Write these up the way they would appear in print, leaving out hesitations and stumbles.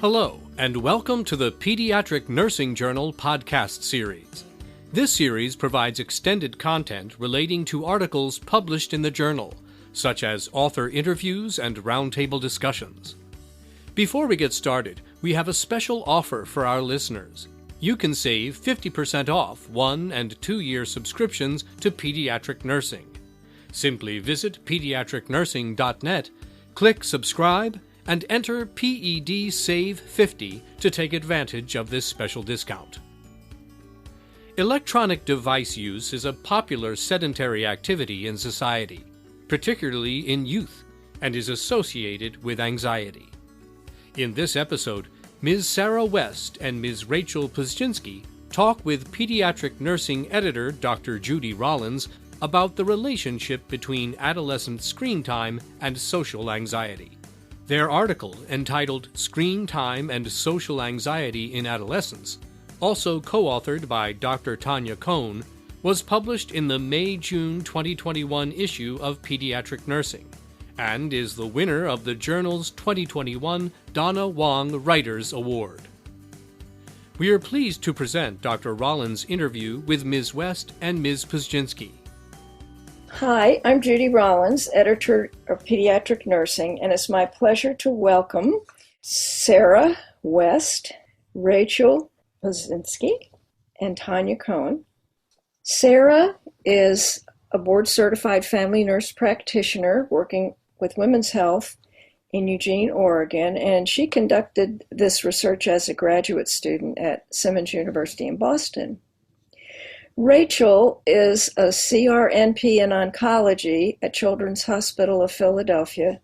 Hello, and welcome to the Pediatric Nursing Journal podcast series. This series provides extended content relating to articles published in the journal, such as author interviews and roundtable discussions. Before we get started, we have a special offer for our listeners. You can save 50% off 1- and 2-year subscriptions to Pediatric Nursing. Simply visit pediatricnursing.net, click subscribe, and enter PED SAVE 50 to take advantage of this special discount. Electronic device use is a popular sedentary activity in society, particularly in youth, and is associated with anxiety. In this episode, Ms. Sarah West and Ms. Rachael Puszczynski talk with Pediatric Nursing Editor Dr. Judy Rollins about the relationship between adolescent screen time and social anxiety. Their article, entitled Screen Time and Social Anxiety in Adolescents, also co-authored by Dr. Tanya Cohn, was published in the May-June 2021 issue of Pediatric Nursing, and is the winner of the journal's 2021 Donna Wong Writers Award. We are pleased to present Dr. Rollins' interview with Ms. West and Ms. Puszczynski. Hi, I'm Judy Rollins, editor of Pediatric Nursing, and it's my pleasure to welcome Sarah West, Rachael Puszczynski, and Tanya Cohn. Sarah is a board-certified family nurse practitioner working with women's health in Eugene, Oregon, and she conducted this research as a graduate student at Simmons University in Boston. Rachael is a CRNP in oncology at Children's Hospital of Philadelphia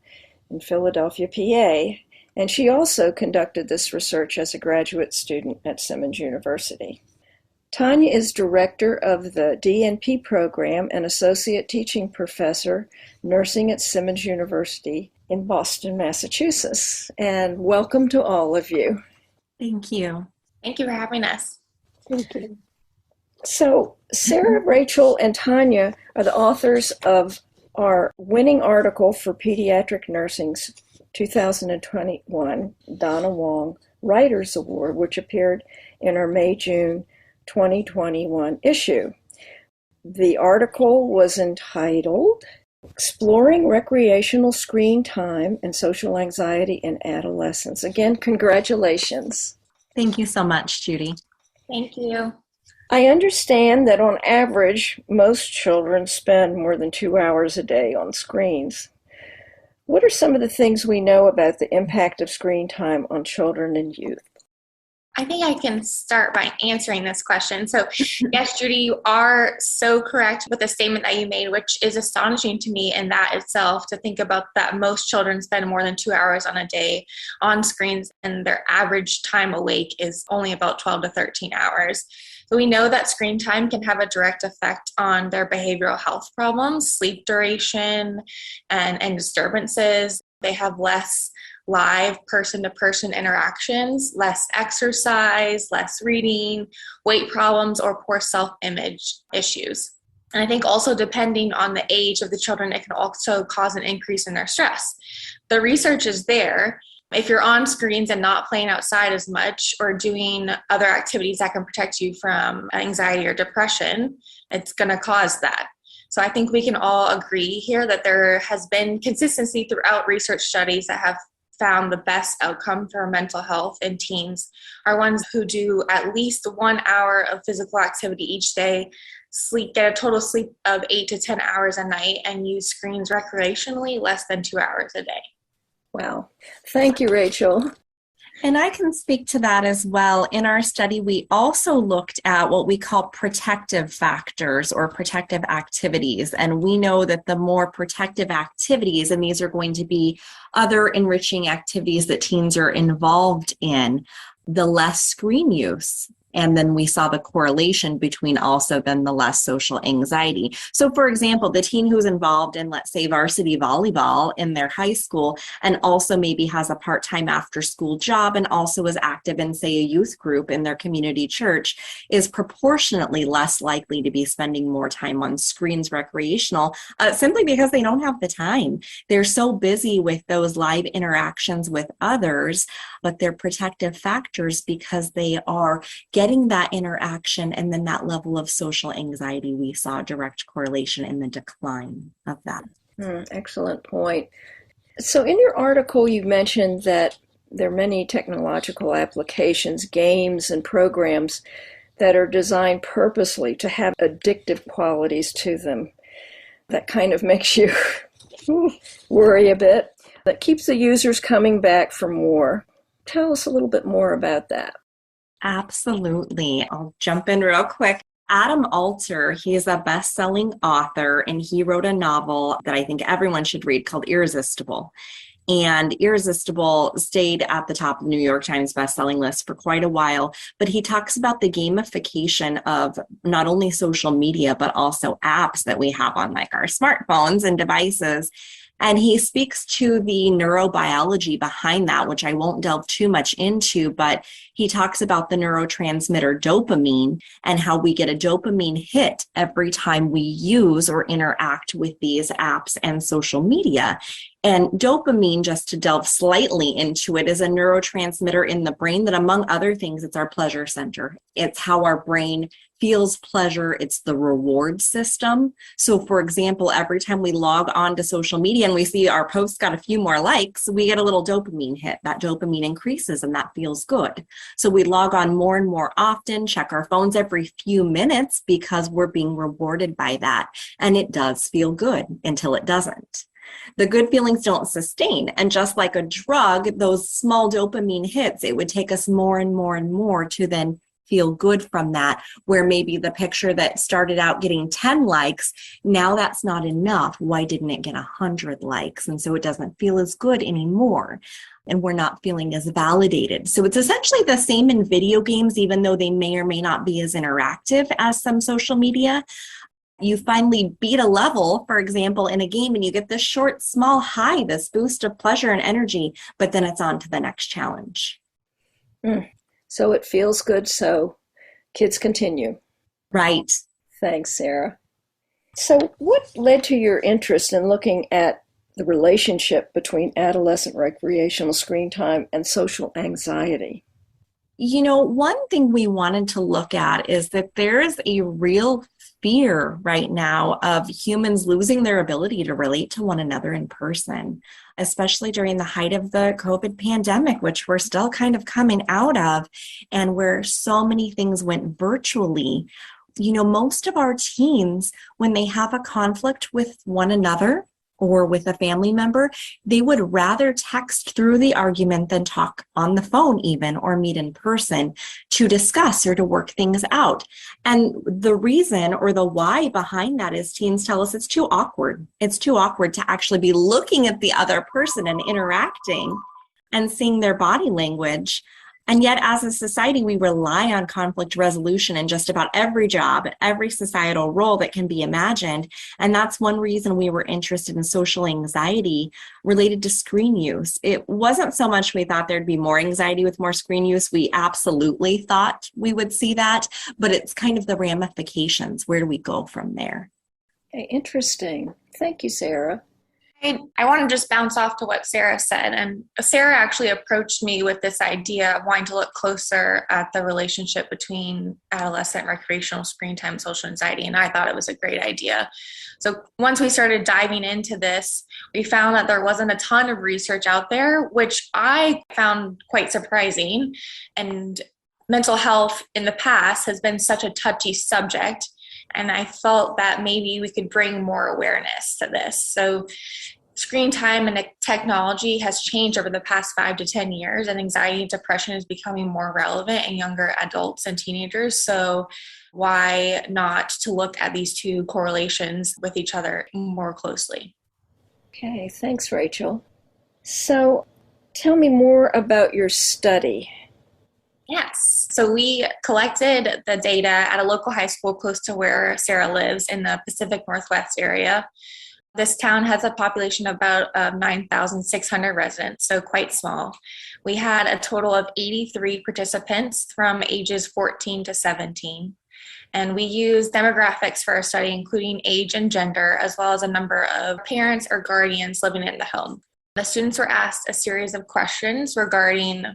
in Philadelphia, PA, and she also conducted this research as a graduate student at Simmons University. Tanya is director of the DNP program and associate teaching professor nursing at Simmons University in Boston, Massachusetts. And welcome to all of you. Thank you. Thank you for having us. Thank you. So Sarah, Rachael, and Tanya are the authors of our winning article for Pediatric Nursing's 2021 Donna Wong Writers Award, which appeared in our May-June 2021 issue. The article was entitled Exploring Recreational Screen Time and Social Anxiety in Adolescents. Again, congratulations. Thank you so much, Judy. Thank you. I understand that on average, most children spend more than 2 hours a day on screens. What are some of the things we know about the impact of screen time on children and youth? I think I can start by answering this question. So, yes, Judy, you are so correct with the statement that you made, which is astonishing to me in that itself, to think about that most children spend more than 2 hours on a day on screens, and their average time awake is only about 12 to 13 hours. So we know that screen time can have a direct effect on their behavioral health problems, sleep duration, and disturbances. They have less live person-to-person interactions, less exercise, less reading, weight problems, or poor self-image issues. And I think also depending on the age of the children, it can also cause an increase in their stress. The research is there. If you're on screens and not playing outside as much or doing other activities that can protect you from anxiety or depression, it's going to cause that. So I think we can all agree here that there has been consistency throughout research studies that have found the best outcome for mental health in teens are ones who do at least 1 hour of physical activity each day, get a total sleep of 8 to 10 hours a night, and use screens recreationally less than 2 hours a day. Wow. Thank you, Rachael. And I can speak to that as well. In our study, we also looked at what we call protective factors or protective activities. And we know that the more protective activities, and these are going to be other enriching activities that teens are involved in, the less screen use And then we saw the correlation between also then the less social anxiety. So for example, the teen who's involved in, let's say, varsity volleyball in their high school and also maybe has a part-time after school job and also is active in, say, a youth group in their community church is proportionately less likely to be spending more time on screens recreational, simply because they don't have the time. They're so busy with those live interactions with others, but they're protective factors because they are getting that interaction and then that level of social anxiety. We saw a direct correlation in the decline of that. Excellent point. So in your article, you mentioned that there are many technological applications, games and programs that are designed purposely to have addictive qualities to them. That kind of makes you worry a bit. That keeps the users coming back for more. Tell us a little bit more about that. Absolutely. I'll jump in real quick. Adam Alter, he's a best-selling author, and he wrote a novel that I think everyone should read called Irresistible. And Irresistible stayed at the top of the New York Times bestselling list for quite a while, but he talks about the gamification of not only social media, but also apps that we have on like our smartphones and devices. And he speaks to the neurobiology behind that, which I won't delve too much into, but he talks about the neurotransmitter dopamine and how we get a dopamine hit every time we use or interact with these apps and social media. And dopamine, just to delve slightly into it, is a neurotransmitter in the brain that, among other things, it's our pleasure center. It's how our brain feels pleasure. It's the reward system. So, for example, every time we log on to social media and we see our post got a few more likes, we get a little dopamine hit. That dopamine increases and that feels good. So we log on more and more often, check our phones every few minutes because we're being rewarded by that. And it does feel good until it doesn't. The good feelings don't sustain. And just like a drug, those small dopamine hits, it would take us more and more and more to then feel good from that, where maybe the picture that started out getting 10 likes, now that's not enough. Why didn't it get 100 likes? And so it doesn't feel as good anymore. And we're not feeling as validated. So it's essentially the same in video games, even though they may or may not be as interactive as some social media. You finally beat a level, for example, in a game, and you get this short, small high, this boost of pleasure and energy, but then it's on to the next challenge. So it feels good, so kids continue. Right. Thanks, Sarah. So what led to your interest in looking at the relationship between adolescent recreational screen time and social anxiety? You know, one thing we wanted to look at is that there is a real fear right now of humans losing their ability to relate to one another in person, especially during the height of the COVID pandemic, which we're still kind of coming out of, and where so many things went virtually. You know, most of our teens, when they have a conflict with one another or with a family member, they would rather text through the argument than talk on the phone even or meet in person to discuss or to work things out. And the reason or the why behind that is teens tell us it's too awkward. It's too awkward to actually be looking at the other person and interacting and seeing their body language. And yet, as a society, we rely on conflict resolution in just about every job, every societal role that can be imagined. And that's one reason we were interested in social anxiety related to screen use. It wasn't so much we thought there'd be more anxiety with more screen use. We absolutely thought we would see that, but it's kind of the ramifications. Where do we go from there? Okay, interesting. Thank you, Sarah. I want to just bounce off to what Sarah said. And Sarah actually approached me with this idea of wanting to look closer at the relationship between adolescent recreational screen time and social anxiety. And I thought it was a great idea. So once we started diving into this, we found that there wasn't a ton of research out there, which I found quite surprising. And mental health in the past has been such a touchy subject. And I felt that maybe we could bring more awareness to this. So screen time and technology has changed over the past 5 to 10 years, and anxiety and depression is becoming more relevant in younger adults and teenagers. So why not to look at these two correlations with each other more closely? Okay, thanks, Rachel. So tell me more about your study. Yes. So we collected the data at a local high school close to where Sarah lives in the Pacific Northwest area. This town has a population of about 9,600 residents, so quite small. We had a total of 83 participants from ages 14 to 17. And we used demographics for our study, including age and gender, as well as a number of parents or guardians living in the home. The students were asked a series of questions regarding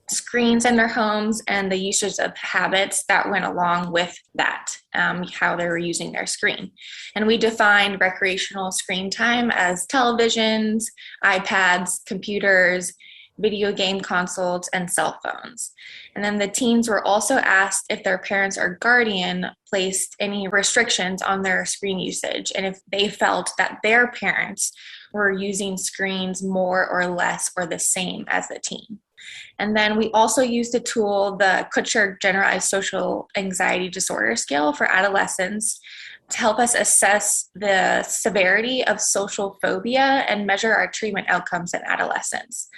screens in their homes and the usage of habits that went along with that, how they were using their screen. And we defined recreational screen time as televisions, iPads, computers, video game consoles, and cell phones. And then the teens were also asked if their parents or guardian placed any restrictions on their screen usage and if they felt that their parents were using screens more or less or the same as the teen. And then we also used a tool, the Kutscher Generalized Social Anxiety Disorder Scale for adolescents, to help us assess the severity of social phobia and measure our treatment outcomes in adolescents.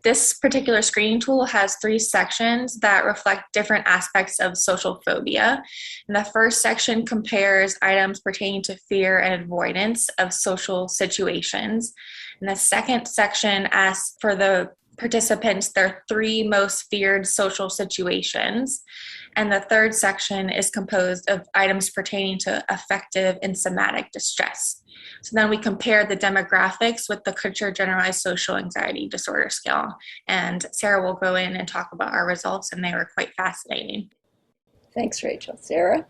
This particular screening tool has 3 sections that reflect different aspects of social phobia. And the first section compares items pertaining to fear and avoidance of social situations. And the second section asks for the participants their 3 most feared social situations. And the third section is composed of items pertaining to affective and somatic distress. So then we compared the demographics with the Kutscher Generalized Social Anxiety Disorder Scale. And Sarah will go in and talk about our results, and they were quite fascinating. Thanks, Rachel. Sarah?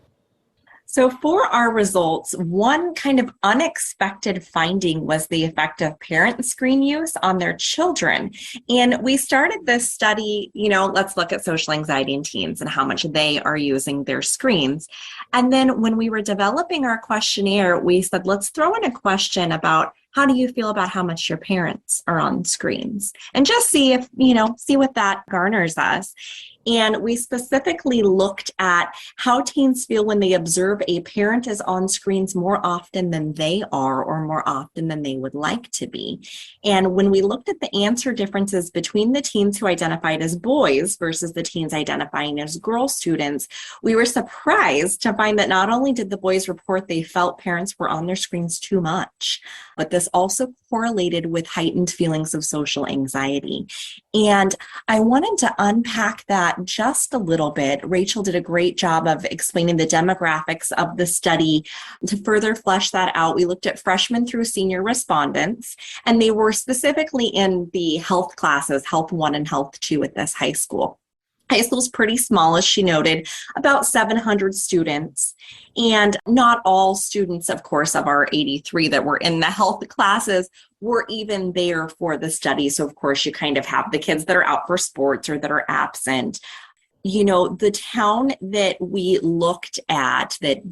So for our results, one kind of unexpected finding was the effect of parent screen use on their children. And we started this study, let's look at social anxiety in teens and how much they are using their screens. And then when we were developing our questionnaire, we said, let's throw in a question about how do you feel about how much your parents are on screens? And just see if, see what that garners us. And we specifically looked at how teens feel when they observe a parent is on screens more often than they are or more often than they would like to be. And when we looked at the answer differences between the teens who identified as boys versus the teens identifying as girl students, we were surprised to find that not only did the boys report they felt parents were on their screens too much, but this also correlated with heightened feelings of social anxiety. And I wanted to unpack that just a little bit. Rachel did a great job of explaining the demographics of the study. To further flesh that out, we looked at freshmen through senior respondents, and they were specifically in the health classes, Health 1 and Health 2 at this high school. High school's pretty small, as she noted, about 700 students. And not all students, of course, of our 83 that were in the health classes were even there for the study. So, of course, you kind of have the kids that are out for sports or that are absent. The town that we looked at that,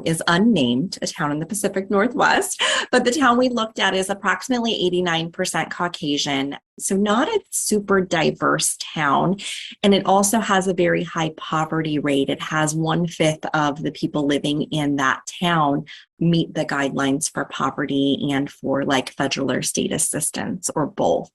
is unnamed, a town in the Pacific Northwest, but the town we looked at is approximately 89% Caucasian. So not a super diverse town. And it also has a very high poverty rate. It has 1/5 of the people living in that town meet the guidelines for poverty and for federal or state assistance or both.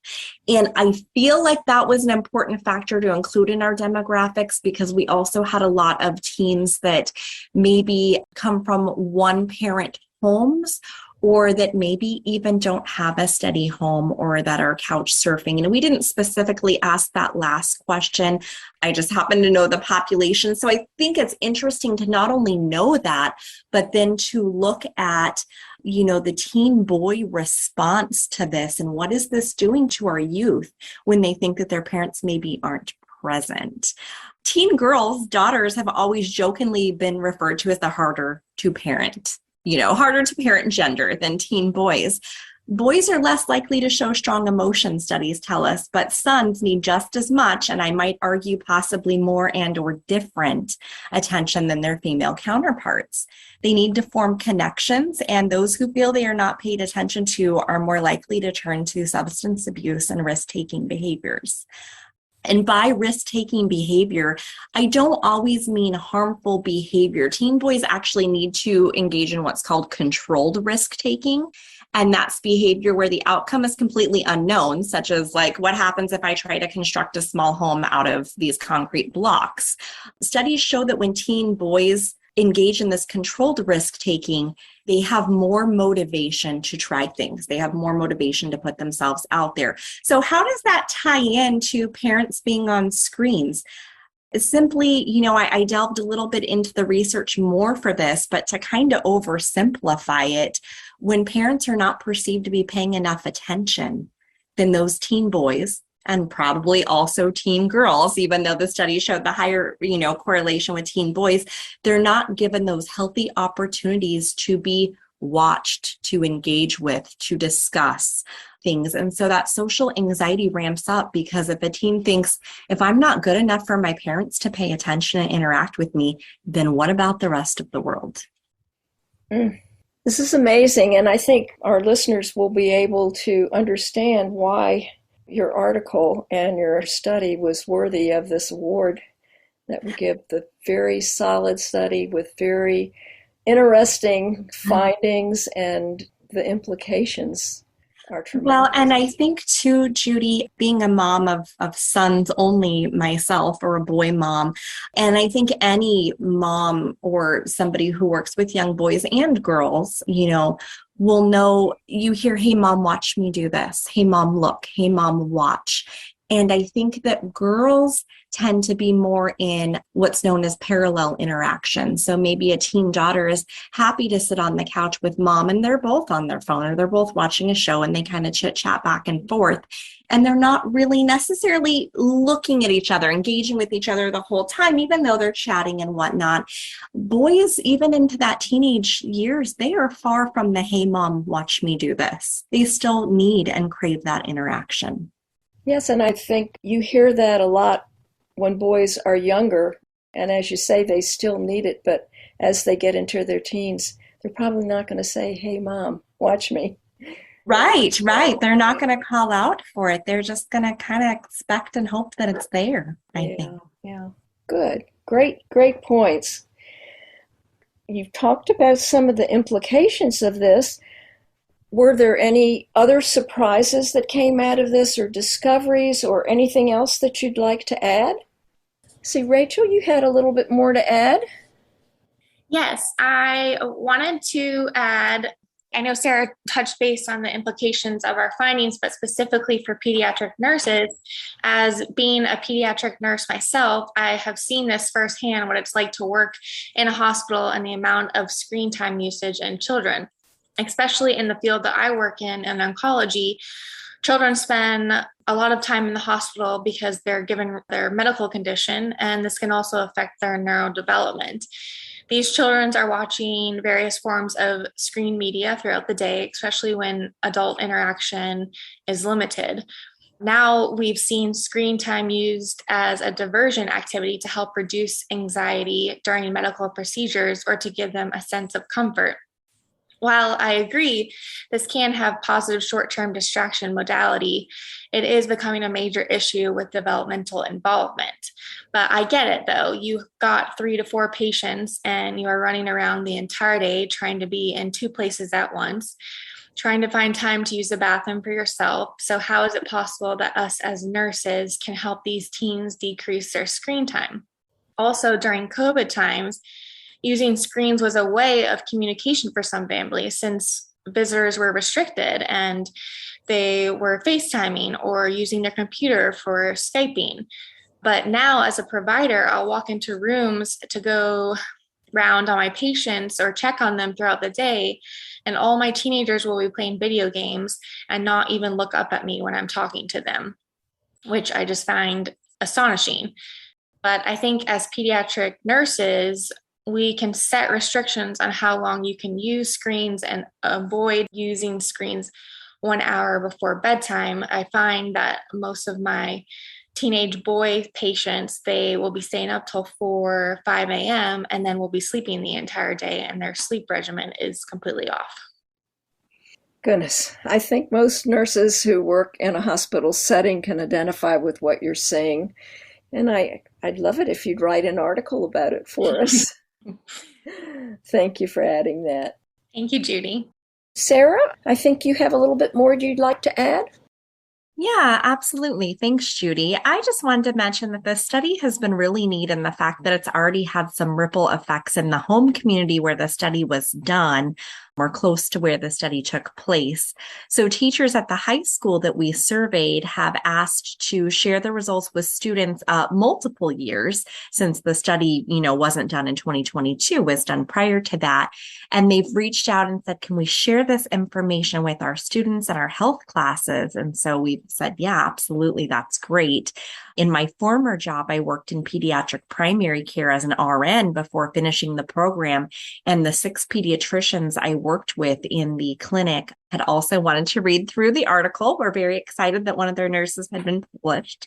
And I feel like that was an important factor to include in our demographics because we also had a lot of teens that maybe come from one parent homes or that maybe even don't have a steady home or that are couch surfing. And we didn't specifically ask that last question. I just happen to know the population. So I think it's interesting to not only know that, but then to look at, the teen boy response to this and what is this doing to our youth when they think that their parents maybe aren't present. Teen girls, daughters, have always jokingly been referred to as the harder to parent gender than teen boys. Boys are less likely to show strong emotion, studies tell us, but sons need just as much, and I might argue possibly more and or different attention than their female counterparts. They need to form connections, and those who feel they are not paid attention to are more likely to turn to substance abuse and risk-taking behaviors. And by risk-taking behavior, I don't always mean harmful behavior. Teen boys actually need to engage in what's called controlled risk-taking. And that's behavior where the outcome is completely unknown, such as like, what happens if I try to construct a small home out of these concrete blocks? Studies show that when teen boys engage in this controlled risk taking, they have more motivation to try things. They have more motivation to put themselves out there. So how does that tie into parents being on screens? Simply, I delved a little bit into the research more for this, but to kind of oversimplify it, when parents are not perceived to be paying enough attention, then those teen boys, and probably also teen girls, even though the study showed the higher, correlation with teen boys, they're not given those healthy opportunities to be watched, to engage with, to discuss things. And so that social anxiety ramps up because if a teen thinks, if I'm not good enough for my parents to pay attention and interact with me, then what about the rest of the world? This is amazing. And I think our listeners will be able to understand why your article and your study was worthy of this award that we give the very solid study with very interesting findings, and the implications are tremendous. Well, and I think too, Judy, being a mom of sons only myself, or a boy mom, and I think any mom or somebody who works with young boys and girls, will know, you hear, hey, mom, watch me do this. Hey, mom, look. Hey, mom, watch. And I think that girls tend to be more in what's known as parallel interaction. So maybe a teen daughter is happy to sit on the couch with mom, and they're both on their phone, or they're both watching a show, and they kind of chit chat back and forth. And they're not really necessarily looking at each other, engaging with each other the whole time, even though they're chatting and whatnot. Boys, even into that teenage years, they are far from the, hey, mom, watch me do this. They still need and crave that interaction. Yes, and I think you hear that a lot when boys are younger, and as you say, they still need it, but as they get into their teens, they're probably not going to say, hey, mom, watch me. Right. They're not going to call out for it. They're just going to kind of expect and hope that it's there, I think. Yeah, good. Great points. You've talked about some of the implications of this. Were there any other surprises that came out of this, or discoveries, or anything else that you'd like to add? See, Rachel, you had a little bit more to add. Yes, I wanted to add, I know Sarah touched base on the implications of our findings, but specifically for pediatric nurses. As being a pediatric nurse myself, I have seen this firsthand, what it's like to work in a hospital and the amount of screen time usage in children. Especially in the field that I work in oncology, children spend a lot of time in the hospital because they're given their medical condition, and this can also affect their neurodevelopment. These children are watching various forms of screen media throughout the day, especially when adult interaction is limited. Now we've seen screen time used as a diversion activity to help reduce anxiety during medical procedures or to give them a sense of comfort. While I agree this can have positive short-term distraction modality, it is becoming a major issue with developmental involvement. But I get it, though. You've got 3 to 4 patients and you are running around the entire day trying to be in 2 places at once, trying to find time to use the bathroom for yourself. So how is it possible that us as nurses can help these teens decrease their screen time? Also, during COVID times, using screens was a way of communication for some families since visitors were restricted and they were FaceTiming or using their computer for Skyping. But now as a provider, I'll walk into rooms to go round on my patients or check on them throughout the day, and all my teenagers will be playing video games and not even look up at me when I'm talking to them, which I just find astonishing. But I think as pediatric nurses, we can set restrictions on how long you can use screens and avoid using screens 1 hour before bedtime. I find that most of my teenage boy patients, they will be staying up till 4, 5 a.m. and then will be sleeping the entire day, and their sleep regimen is completely off. Goodness, I think most nurses who work in a hospital setting can identify with what you're saying. And I'd love it if you'd write an article about it for us. Thank you for adding that. Thank you, Judy. Sarah, I think you have a little bit more you'd like to add? Yeah, absolutely. Thanks, Judy. I just wanted to mention that this study has been really neat in the fact that it's already had some ripple effects in the home community where the study was done, or close to where the study took place. So teachers at the high school that we surveyed have asked to share the results with students multiple years, since the study, wasn't done in 2022, was done prior to that. And they've reached out and said, can we share this information with our students and our health classes? And so we've said, yeah, absolutely. That's great. In my former job, I worked in pediatric primary care as an RN before finishing the program. And the 6 pediatricians I worked with in the clinic had also wanted to read through the article. We're very excited that one of their nurses had been published,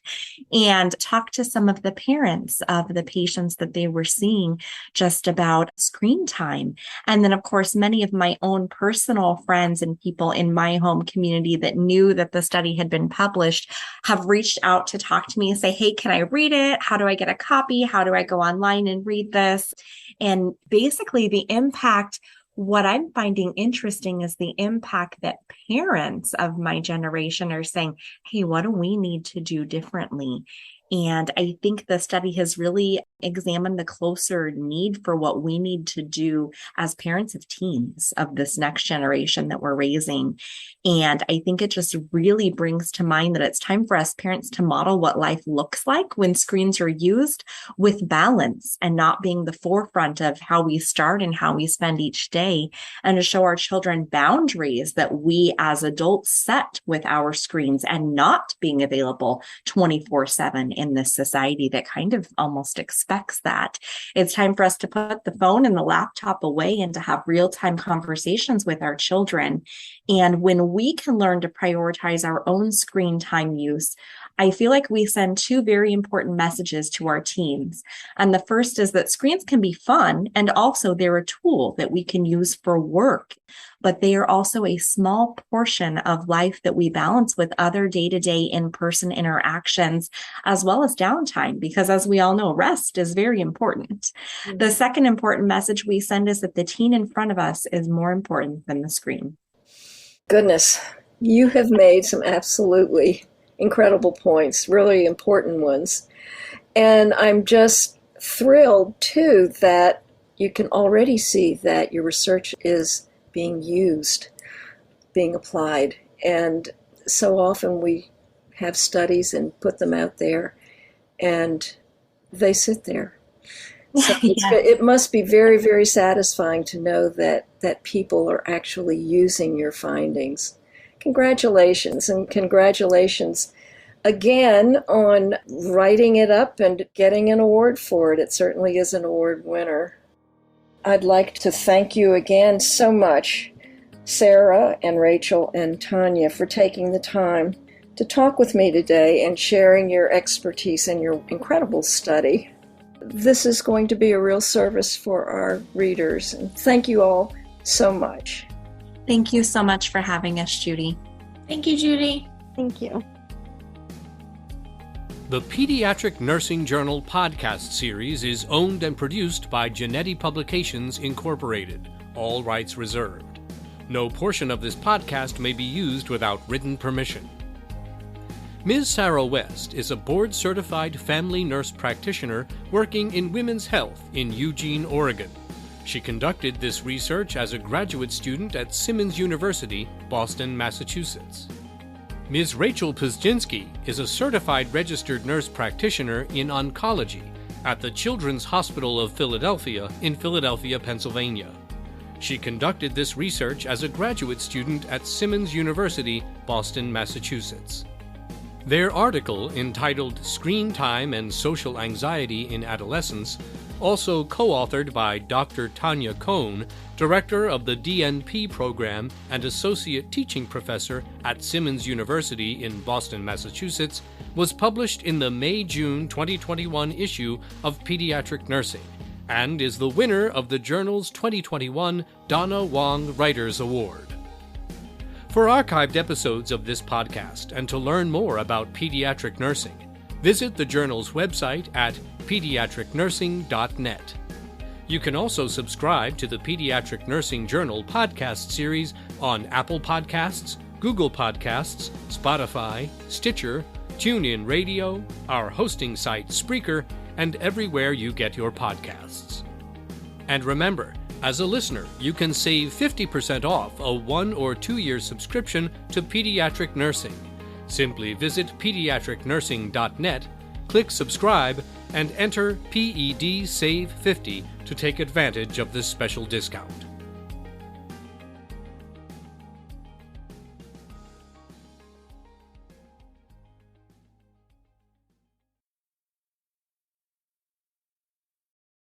and talk to some of the parents of the patients that they were seeing just about screen time. And then, of course, many of my own personal friends and people in my home community that knew that the study had been published have reached out to talk to me and say, hey, can I read it? How do I get a copy? How do I go online and read this? And basically the impact, what I'm finding interesting is the impact that parents of my generation are saying, hey, what do we need to do differently? And I think the study has really examined the closer need for what we need to do as parents of teens of this next generation that we're raising. And I think it just really brings to mind that it's time for us parents to model what life looks like when screens are used, with balance and not being the forefront of how we start and how we spend each day, and to show our children boundaries that we as adults set with our screens and not being available 24/7 in this society that kind of almost expects that. It's time for us to put the phone and the laptop away and to have real-time conversations with our children. And when we can learn to prioritize our own screen time use, I feel like we send 2 very important messages to our teens. And the first is that screens can be fun, and also they're a tool that we can use for work, but they are also a small portion of life that we balance with other day-to-day in-person interactions, as well as downtime, because as we all know, rest is very important. Mm-hmm. The second important message we send is that the teen in front of us is more important than the screen. Goodness, you have made some absolutely incredible points, really important ones. And I'm just thrilled, too, that you can already see that your research is being used, being applied. And so often we have studies and put them out there, and they sit there. So it must be very, very satisfying to know that people are actually using your findings. Congratulations, and congratulations again on writing it up and getting an award for it. It certainly is an award winner. I'd like to thank you again so much, Sarah and Rachael and Tanya, for taking the time to talk with me today and sharing your expertise and your incredible study. This is going to be a real service for our readers, and thank you all so much. Thank you so much for having us, Judy. Thank you, Judy. Thank you. The Pediatric Nursing Journal podcast series is owned and produced by Jannetti Publications, Incorporated. All rights reserved. No portion of this podcast may be used without written permission. Ms. Sarah West is a board-certified family nurse practitioner working in women's health in Eugene, Oregon. She conducted this research as a graduate student at Simmons University, Boston, Massachusetts. Ms. Rachael Puszczynski is a certified registered nurse practitioner in oncology at the Children's Hospital of Philadelphia in Philadelphia, Pennsylvania. She conducted this research as a graduate student at Simmons University, Boston, Massachusetts. Their article, entitled Screen Time and Social Anxiety in Adolescents, also co-authored by Dr. Tanya Cohn, director of the DNP program and associate teaching professor at Simmons University in Boston, Massachusetts, was published in the May-June 2021 issue of Pediatric Nursing and is the winner of the journal's 2021 Donna Wong Writers Award. For archived episodes of this podcast and to learn more about pediatric nursing, visit the journal's website at pediatricnursing.net. You can also subscribe to the Pediatric Nursing Journal podcast series on Apple Podcasts, Google Podcasts, Spotify, Stitcher, TuneIn Radio, our hosting site Spreaker, and everywhere you get your podcasts. And remember, as a listener, you can save 50% off a 1 or 2 year subscription to Pediatric Nursing. Simply visit pediatricnursing.net, click subscribe, and enter PED SAVE 50 to take advantage of this special discount.